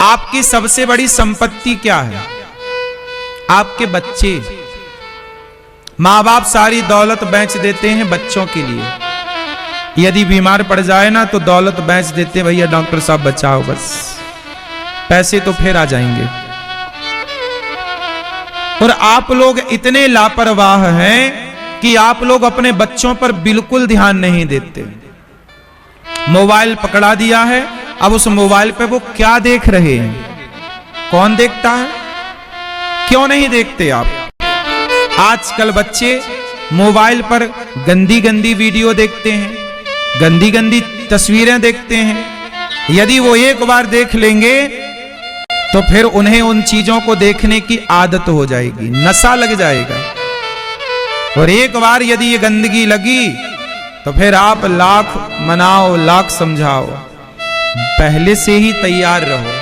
आपकी सबसे बड़ी संपत्ति क्या है? आपके बच्चे। माँ बाप सारी दौलत बेच देते हैं बच्चों के लिए। यदि बीमार पड़ जाए ना तो दौलत बेच देते, भैया डॉक्टर साहब बचाओ, बस पैसे तो फिर आ जाएंगे। और आप लोग इतने लापरवाह हैं कि आप लोग अपने बच्चों पर बिल्कुल ध्यान नहीं देते। मोबाइल पकड़ा दिया है, अब उस मोबाइल पे वो क्या देख रहे हैं? कौन देखता है? क्यों नहीं देखते आप? आजकल बच्चे मोबाइल पर गंदी गंदी वीडियो देखते हैं, गंदी गंदी तस्वीरें देखते हैं। यदि वो एक बार देख लेंगे तो फिर उन्हें उन चीजों को देखने की आदत हो जाएगी, नशा लग जाएगा। और एक बार यदि ये गंदगी लगी तो फिर आप लाख मनाओ, लाख समझाओ, पहले से ही तैयार रहो।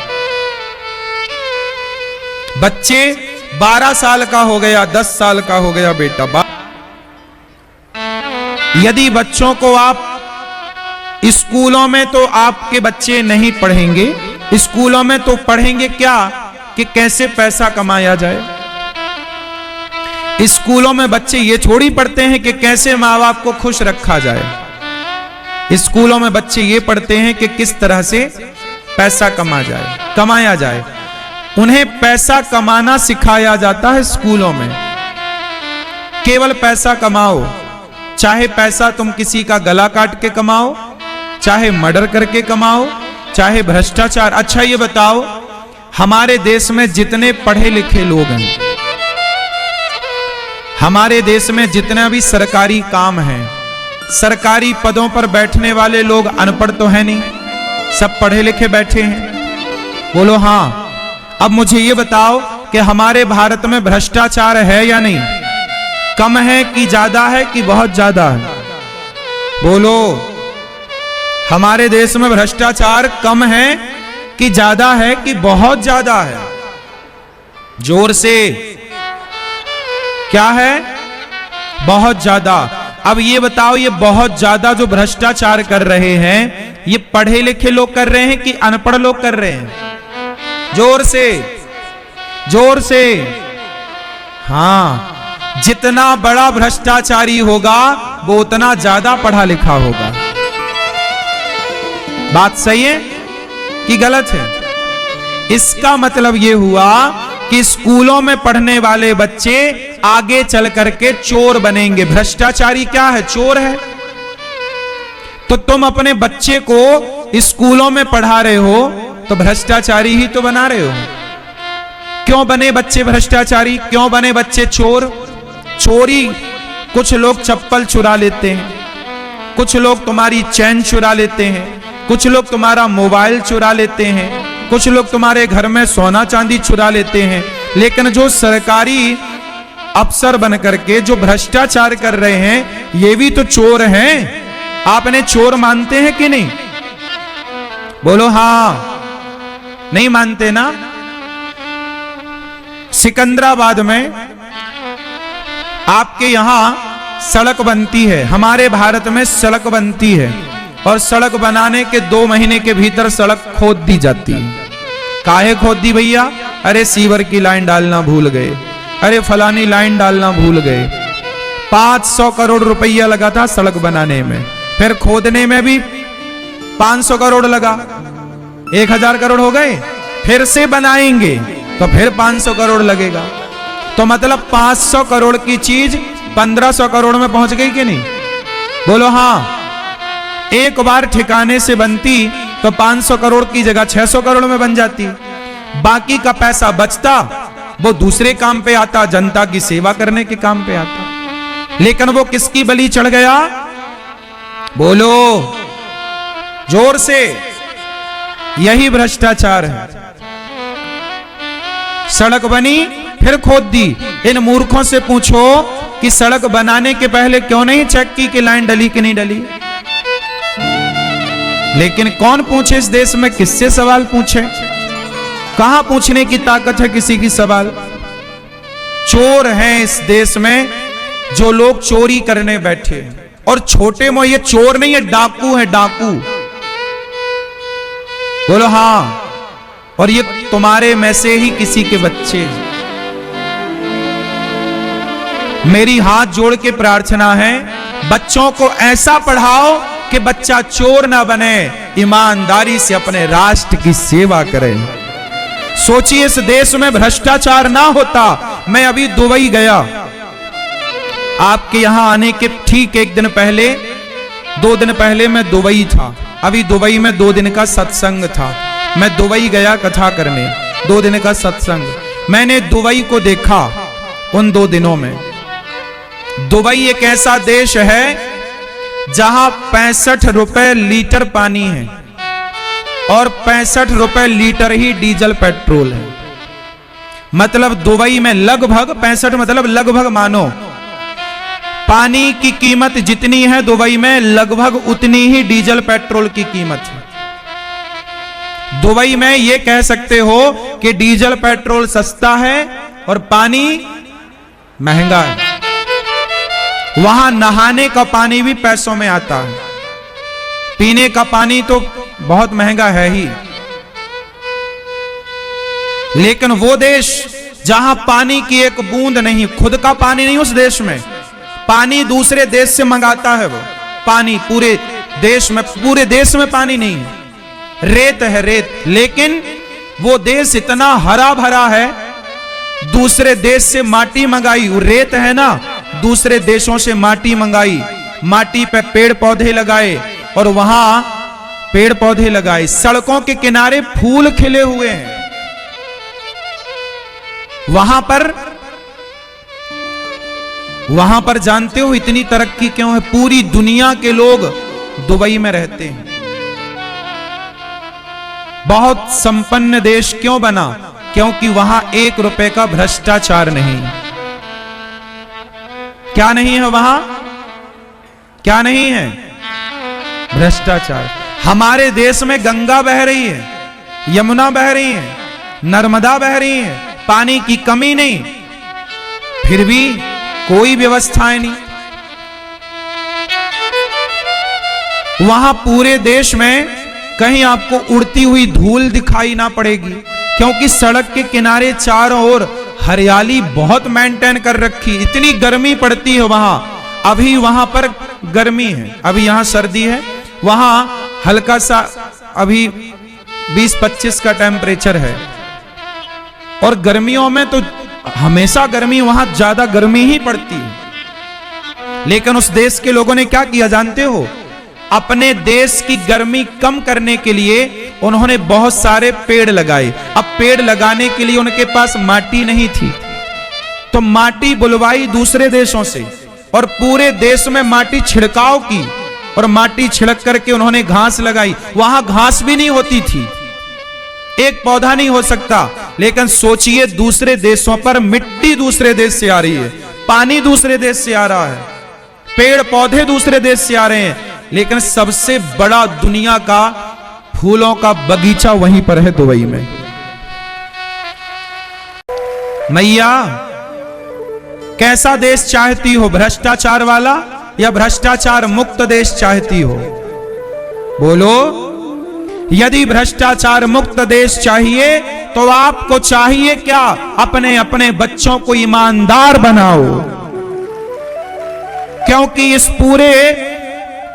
बच्चे 12 साल का हो गया, 10 साल का हो गया बेटा, यदि बच्चों को आप स्कूलों में, तो आपके बच्चे नहीं पढ़ेंगे। स्कूलों में तो पढ़ेंगे क्या कि कैसे पैसा कमाया जाए। स्कूलों में बच्चे ये थोड़ी पढ़ते हैं कि कैसे माँ बाप को खुश रखा जाए। स्कूलों में बच्चे ये पढ़ते हैं कि किस तरह से पैसा कमाया जाए। उन्हें पैसा कमाना सिखाया जाता है स्कूलों में। केवल पैसा कमाओ, चाहे पैसा तुम किसी का गला काट के कमाओ, चाहे मर्डर करके कमाओ, चाहे भ्रष्टाचार। अच्छा ये बताओ, हमारे देश में जितने पढ़े लिखे लोग हैं, हमारे देश में जितने भी सरकारी काम हैं, सरकारी पदों पर बैठने वाले लोग अनपढ़ तो है नहीं, सब पढ़े लिखे बैठे हैं? बोलो हाँ। अब मुझे ये बताओ कि हमारे भारत में भ्रष्टाचार है या नहीं? कम है कि ज्यादा है कि बहुत ज्यादा है? बोलो, हमारे देश में भ्रष्टाचार कम है कि ज्यादा है कि बहुत ज्यादा है? जोर से, क्या है? बहुत ज्यादा। अब ये बताओ, ये बहुत ज्यादा जो भ्रष्टाचार कर रहे हैं, ये पढ़े लिखे लोग कर रहे हैं कि अनपढ़ लोग कर रहे हैं? जोर से, जोर से। हाँ, जितना बड़ा भ्रष्टाचारी होगा वो उतना ज्यादा पढ़ा लिखा होगा। बात सही है कि गलत है? इसका मतलब यह हुआ कि स्कूलों में पढ़ने वाले बच्चे आगे चल करके चोर बनेंगे। भ्रष्टाचारी क्या है? चोर है। तो तुम अपने बच्चे को स्कूलों में पढ़ा रहे हो तो भ्रष्टाचारी ही तो बना रहे हो। क्यों बने बच्चे भ्रष्टाचारी? क्यों बने बच्चे चोर? चोरी, कुछ लोग चप्पल चुरा लेते हैं, कुछ लोग तुम्हारी चैन चुरा लेते हैं, कुछ लोग तुम्हारा मोबाइल चुरा लेते हैं, कुछ लोग तुम्हारे घर में सोना चांदी चुरा लेते हैं। लेकिन जो सरकारी अफसर बन करके जो भ्रष्टाचार कर रहे हैं, ये भी तो चोर हैं। आपने चोर मानते हैं कि नहीं? बोलो हाँ। नहीं मानते ना? सिकंदराबाद में आपके यहां सड़क बनती है, हमारे भारत में सड़क बनती है, और सड़क बनाने के 2 महीने के भीतर सड़क खोद दी जाती है। काहे खोद दी भैया? अरे सीवर की लाइन डालना भूल गए, अरे फलानी लाइन डालना भूल गए। 500 करोड़ रुपया लगा था सड़क बनाने में, फिर खोदने में भी 500 करोड़ लगा, 1000 करोड़ हो गए। फिर से बनाएंगे तो फिर 500 करोड़ लगेगा। तो मतलब 500 करोड़ की चीज 1500 करोड़ में पहुंच गई कि नहीं? बोलो हाँ। एक बार ठिकाने से बनती तो 500 करोड़ की जगह 600 करोड़ में बन जाती। बाकी का पैसा बचता, वो दूसरे काम पे आता, जनता की सेवा करने के काम पे आता। लेकिन वो किसकी बलि चढ़ गया? बोलो जोर से। यही भ्रष्टाचार है। सड़क बनी फिर खोद दी। इन मूर्खों से पूछो कि सड़क बनाने के पहले क्यों नहीं चेक की कि लाइन डली कि नहीं डली? लेकिन कौन पूछे इस देश में? किससे सवाल पूछे? कहां पूछने की ताकत है किसी की सवाल? चोर हैं इस देश में जो लोग चोरी करने बैठे, और छोटे मोटे ये चोर नहीं है, डाकू है, डाकू। बोलो हाँ। और ये तुम्हारे में से ही किसी के बच्चे हैं। मेरी हाथ जोड़ के प्रार्थना है, बच्चों को ऐसा पढ़ाओ कि बच्चा चोर ना बने, ईमानदारी से अपने राष्ट्र की सेवा करे। सोचिए इस देश में भ्रष्टाचार ना होता। मैं अभी दुबई गया, आपके यहां आने के ठीक 1 दिन पहले, 2 दिन पहले मैं दुबई था। अभी दुबई में 2 दिन का सत्संग था। मैं दुबई गया कथा करने, 2 दिन का सत्संग। मैंने दुबई को देखा उन 2 दिनों में। दुबई एक ऐसा देश है जहां 65 रुपए लीटर पानी है और 65 रुपए लीटर ही डीजल पेट्रोल है। मतलब दुबई में लगभग 65 मतलब लगभग मानो पानी की कीमत जितनी है दुबई में लगभग उतनी ही डीजल पेट्रोल की कीमत है। दुबई में यह कह सकते हो कि डीजल पेट्रोल सस्ता है और पानी महंगा है। वहां नहाने का पानी भी पैसों में आता है, पीने का पानी तो बहुत महंगा है ही। लेकिन वो देश जहां पानी की एक बूंद नहीं, खुद का पानी नहीं, उस देश में पानी दूसरे देश से मंगाता है। वो पानी पूरे देश में पानी नहीं है, रेत है रेत। लेकिन वो देश इतना हरा भरा है, दूसरे देश से माटी मंगाई, रेत है ना, दूसरे देशों से माटी मंगाई, माटी पे पेड़ पौधे लगाए और वहां पेड़ पौधे लगाए, सड़कों के किनारे फूल खिले हुए हैं। वहां पर जानते हो इतनी तरक्की क्यों है? पूरी दुनिया के लोग दुबई में रहते हैं। बहुत संपन्न देश क्यों बना? क्योंकि वहां 1 रुपए का भ्रष्टाचार नहीं। क्या नहीं है वहां? क्या नहीं है? भ्रष्टाचार। हमारे देश में गंगा बह रही है, यमुना बह रही है, नर्मदा बह रही है, पानी की कमी नहीं, फिर भी कोई व्यवस्थाएं नहीं। वहां पूरे देश में कहीं आपको उड़ती हुई धूल दिखाई ना पड़ेगी, क्योंकि सड़क के किनारे चारों ओर हरियाली बहुत मेंटेन कर रखी। इतनी गर्मी पड़ती है वहां। अभी वहां पर गर्मी है, अभी यहां सर्दी है, वहां हल्का सा अभी 20-25 का टेम्परेचर है। और गर्मियों में तो हमेशा गर्मी, वहां ज्यादा गर्मी ही पड़ती है। लेकिन उस देश के लोगों ने क्या किया जानते हो? अपने देश की गर्मी कम करने के लिए उन्होंने बहुत सारे पेड़ लगाए। अब पेड़ लगाने के लिए उनके पास माटी नहीं थी, तो माटी बुलवाई दूसरे देशों से और पूरे देश में माटी छिड़काव की और माटी छिड़क करके उन्होंने घास लगाई। वहां घास भी नहीं होती थी, एक पौधा नहीं हो सकता। लेकिन सोचिए दूसरे देशों पर मिट्टी दूसरे देश से आ रही है, पानी दूसरे देश से आ रहा है, पेड़ पौधे दूसरे देश से आ रहे हैं, लेकिन सबसे बड़ा दुनिया का फूलों का बगीचा वहीं पर है दुबई में। मैया कैसा देश चाहती हो? भ्रष्टाचार वाला या भ्रष्टाचार मुक्त देश चाहती हो? बोलो। यदि भ्रष्टाचार मुक्त देश चाहिए तो आपको चाहिए क्या? अपने अपने बच्चों को ईमानदार बनाओ, क्योंकि इस पूरे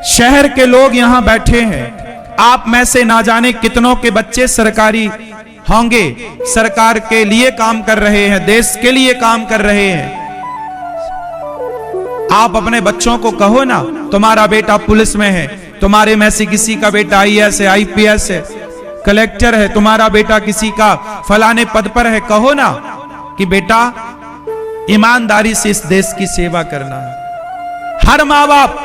शहर के लोग यहां बैठे हैं। आप में से ना जाने कितनों के बच्चे सरकारी होंगे, सरकार के लिए काम कर रहे हैं, देश के लिए काम कर रहे हैं। आप अपने बच्चों को कहो ना, तुम्हारा बेटा पुलिस में है, तुम्हारे में से किसी का बेटा IAS है, IPS है, कलेक्टर है, तुम्हारा बेटा किसी का फलाने पद पर है, कहो ना कि बेटा ईमानदारी से इस देश की सेवा करना है। हर माँ बाप,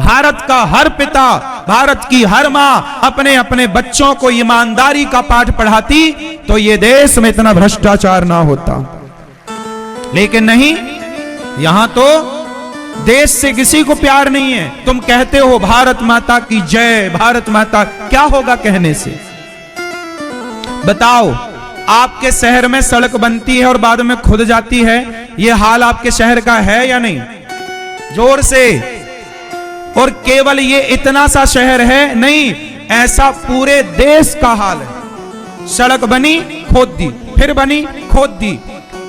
भारत का हर पिता, भारत की हर माँ अपने अपने बच्चों को ईमानदारी का पाठ पढ़ाती तो ये देश में इतना भ्रष्टाचार ना होता। लेकिन नहीं, यहां तो देश से किसी को प्यार नहीं है। तुम कहते हो भारत माता की जय, भारत माता, क्या होगा कहने से? बताओ, आपके शहर में सड़क बनती है और बाद में खुद जाती है, यह हाल आपके शहर का है या नहीं? जोर से। और केवल ये इतना सा शहर है नहीं, ऐसा पूरे देश का हाल है। सड़क बनी खोद दी, फिर बनी खोद दी।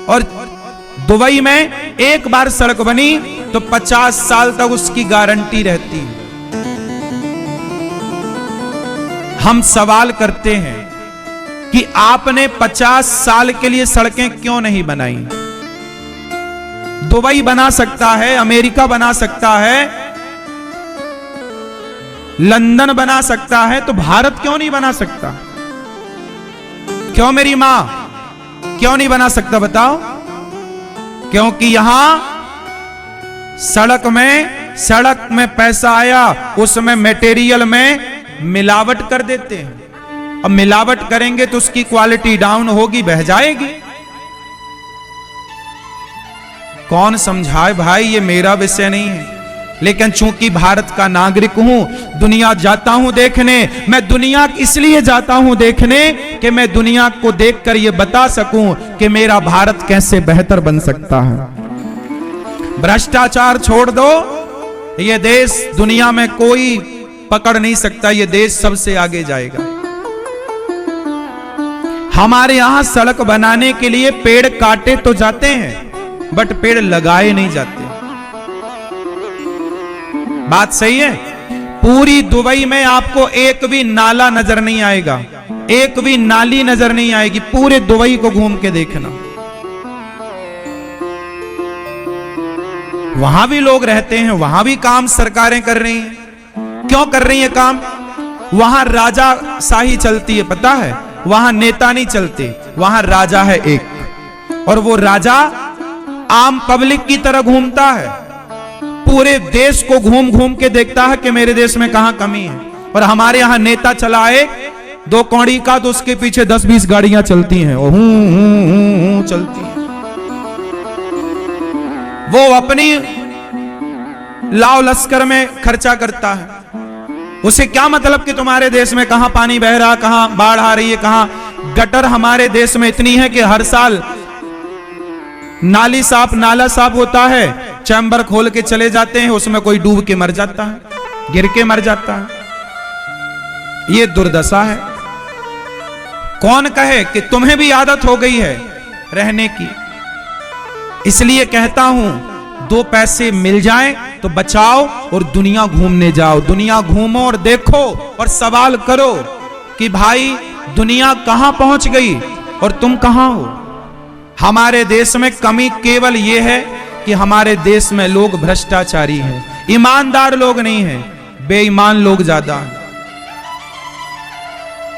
और दुबई में एक बार सड़क बनी तो 50 साल तक उसकी गारंटी रहती है। हम सवाल करते हैं कि आपने 50 साल के लिए सड़कें क्यों नहीं बनाई? दुबई बना सकता है, अमेरिका बना सकता है, लंदन बना सकता है, तो भारत क्यों नहीं बना सकता? क्यों मेरी मां, क्यों नहीं बना सकता बताओ? क्योंकि यहां सड़क में पैसा आया, उसमें मटेरियल में मिलावट कर देते हैं। अब मिलावट करेंगे तो उसकी क्वालिटी डाउन होगी, बह जाएगी। कौन समझाए भाई, ये मेरा विषय नहीं है। लेकिन चूंकि भारत का नागरिक हूं, दुनिया जाता हूं देखने। मैं दुनिया इसलिए जाता हूं देखने कि मैं दुनिया को देखकर ये बता सकूं कि मेरा भारत कैसे बेहतर बन सकता है। भ्रष्टाचार छोड़ दो, ये देश दुनिया में कोई पकड़ नहीं सकता, ये देश सबसे आगे जाएगा। हमारे यहां सड़क बनाने के लिए पेड़ काटे तो जाते हैं, बट पेड़ लगाए नहीं जाते। बात सही है? पूरी दुबई में आपको एक भी नाला नजर नहीं आएगा, एक भी नाली नजर नहीं आएगी। पूरे दुबई को घूम के देखना, वहां भी लोग रहते हैं, वहां भी काम सरकारें कर रही हैं। क्यों कर रही है काम? वहां राजा शाही चलती है, पता है? वहां नेता नहीं चलते, वहां राजा है एक, और वो राजा आम पब्लिक की तरह घूमता है। पूरे देश को घूम घूम के देखता है कि मेरे देश में कहां कमी है। और हमारे यहां नेता चलाए 2 कौड़ी का तो उसके पीछे 10-20 गाड़ियां चलती हैं, और हूं चलती हैं। वो अपनी लाव लश्कर में खर्चा करता है। उसे क्या मतलब कि तुम्हारे देश में कहां पानी बह रहा, कहां बाढ़ आ रही है, कहां गटर हमारे देश में इतनी है कि हर साल नाला साफ होता है, चैम्बर खोल के चले जाते हैं, उसमें कोई डूब के मर जाता है, गिर के मर जाता है। ये दुर्दशा है। कौन कहे कि तुम्हें भी आदत हो गई है रहने की? इसलिए कहता हूं, 2 पैसे मिल जाएं तो बचाओ और दुनिया घूमने जाओ। दुनिया घूमो और देखो और सवाल करो कि भाई दुनिया कहां पहुंच गई और तुम कहां हो। हमारे देश में कमी केवल यह है कि हमारे देश में लोग भ्रष्टाचारी हैं, ईमानदार लोग नहीं हैं, बेईमान लोग ज्यादा हैं।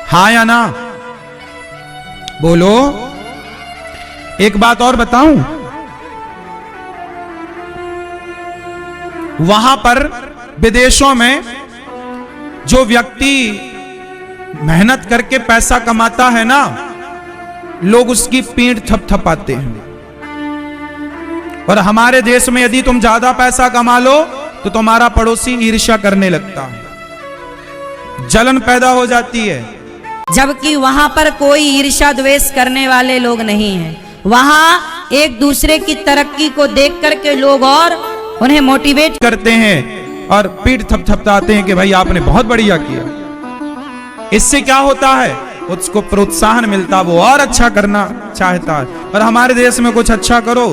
हाँ या ना? बोलो। एक बात और बताऊं, वहां पर विदेशों में जो व्यक्ति मेहनत करके पैसा कमाता है ना, लोग उसकी पीठ थपथपाते हैं। और हमारे देश में यदि तुम ज्यादा पैसा कमा लो तो तुम्हारा पड़ोसी ईर्ष्या करने लगता है, जलन पैदा हो जाती है। जबकि वहां पर कोई ईर्ष्या द्वेष करने वाले लोग नहीं हैं। वहां एक दूसरे की तरक्की को देख करके लोग और उन्हें मोटिवेट करते हैं और पीठ थपथपाते हैं कि भाई आपने बहुत बढ़िया किया। इससे क्या होता है? उसको प्रोत्साहन मिलता, वो और अच्छा करना चाहता है। और हमारे देश में कुछ अच्छा करो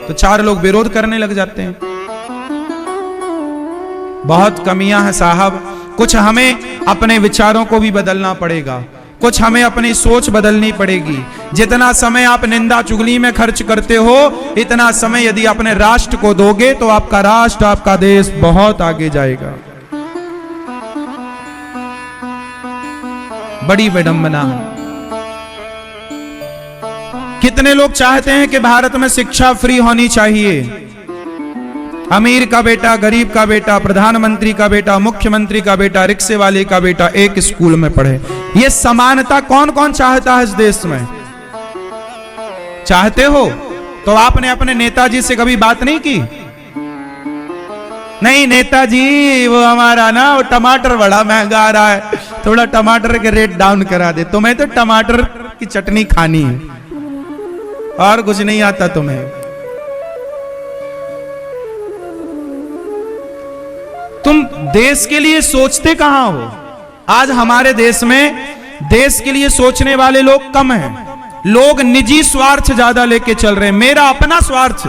तो 4 लोग विरोध करने लग जाते हैं। बहुत कमियां हैं साहब। कुछ हमें अपने विचारों को भी बदलना पड़ेगा, कुछ हमें अपनी सोच बदलनी पड़ेगी। जितना समय आप निंदा चुगली में खर्च करते हो, इतना समय यदि अपने राष्ट्र को दोगे तो आपका राष्ट्र, आपका देश बहुत आगे जाएगा। बड़ी विडंबना है। कितने लोग चाहते हैं कि भारत में शिक्षा फ्री होनी चाहिए। अमीर का बेटा, गरीब का बेटा, प्रधानमंत्री का बेटा, मुख्यमंत्री का बेटा, रिक्शे वाले का बेटा एक स्कूल में पढ़े। ये समानता कौन कौन चाहता है इस देश में? चाहते हो तो आपने अपने नेताजी से कभी बात नहीं की? नहीं नेताजी, वो हमारा ना वो टमाटर बड़ा महंगा आ रहा है, थोड़ा टमाटर के रेट डाउन करा दे। तुम्हें तो टमाटर की चटनी खानी है और कुछ नहीं आता तुम्हें। तुम देश के लिए सोचते कहां हो? आज हमारे देश में देश के लिए सोचने वाले लोग कम हैं। लोग निजी स्वार्थ ज्यादा लेके चल रहे हैं, मेरा अपना स्वार्थ।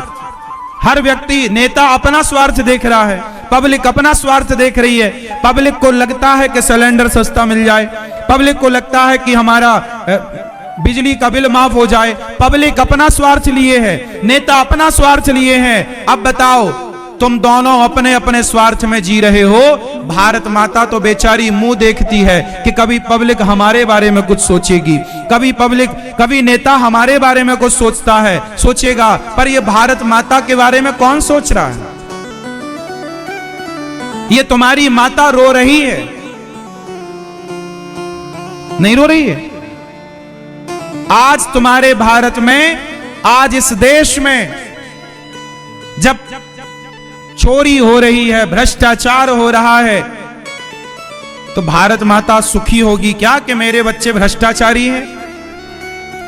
हर व्यक्ति, नेता अपना स्वार्थ देख रहा है, पब्लिक अपना स्वार्थ देख रही है। पब्लिक को लगता है कि सिलेंडर सस्ता मिल जाए, पब्लिक को लगता है कि हमारा बिजली का बिल माफ हो जाए। पब्लिक अपना स्वार्थ लिए है, नेता अपना स्वार्थ लिए हैं। अब बताओ, तुम दोनों अपने अपने स्वार्थ में जी रहे हो। भारत माता तो बेचारी मुंह देखती है कि कभी पब्लिक हमारे बारे में कुछ सोचेगी, कभी नेता हमारे बारे में कुछ सोचेगा, पर ये भारत माता के बारे में कौन सोच रहा है? ये तुम्हारी माता रो रही है, नहीं रो रही है? आज तुम्हारे भारत में, आज इस देश में जब चोरी हो रही है, भ्रष्टाचार हो रहा है, तो भारत माता सुखी होगी क्या कि मेरे बच्चे भ्रष्टाचारी हैं?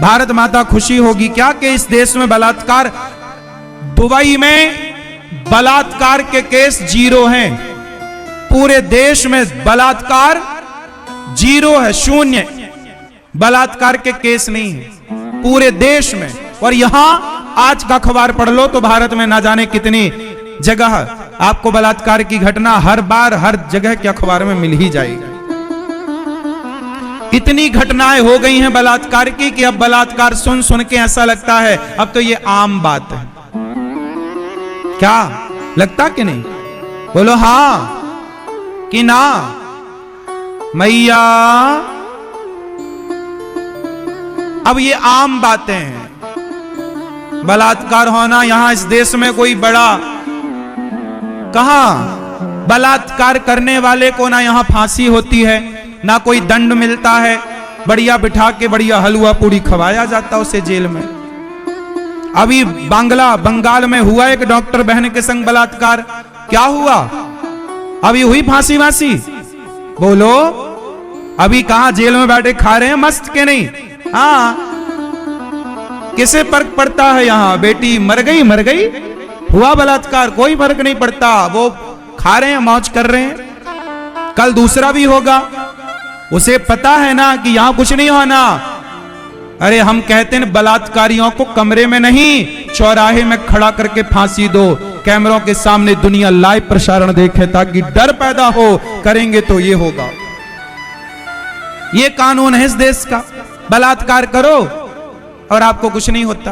भारत माता खुशी होगी क्या कि इस देश में बलात्कार, दुबई में बलात्कार के केस 0 हैं। पूरे देश में बलात्कार 0 है, 0 बलात्कार के केस नहीं है पूरे देश में। और यहां आज का अखबार पढ़ लो तो भारत में ना जाने कितनी जगह आपको बलात्कार की घटना हर बार हर जगह के अखबार में मिल ही जाएगी। इतनी घटनाएं हो गई हैं बलात्कार की कि अब बलात्कार सुन सुन के ऐसा लगता है अब तो ये आम बात है। क्या लगता कि नहीं? बोलो हां कि ना? मैया, अब ये आम बातें हैं। बलात्कार होना यहां इस देश में कोई बड़ा, कहां बलात्कार करने वाले को ना यहां फांसी होती है, ना कोई दंड मिलता है, बढ़िया बिठा के बढ़िया हलवा पूरी खवाया जाता उसे जेल में। अभी बंगाल में हुआ एक डॉक्टर बहन के संग बलात्कार, क्या हुआ? अभी हुई फांसी वासी? बोलो, अभी कहां जेल में बैठे खा रहे हैं मस्त के नहीं? हाँ, किसे फर्क पड़ता है? यहां बेटी मर गई, हुआ बलात्कार, कोई फर्क नहीं पड़ता, वो खा रहे हैं, मौज कर रहे हैं। कल दूसरा भी होगा, उसे पता है ना कि यहां कुछ नहीं होना। अरे हम कहते हैं बलात्कारियों को कमरे में नहीं, चौराहे में खड़ा करके फांसी दो, कैमरों के सामने दुनिया लाइव प्रसारण देखे ताकि डर पैदा हो, करेंगे तो ये होगा। ये कानून है इस देश का। बलात्कार करो और आपको कुछ नहीं होता।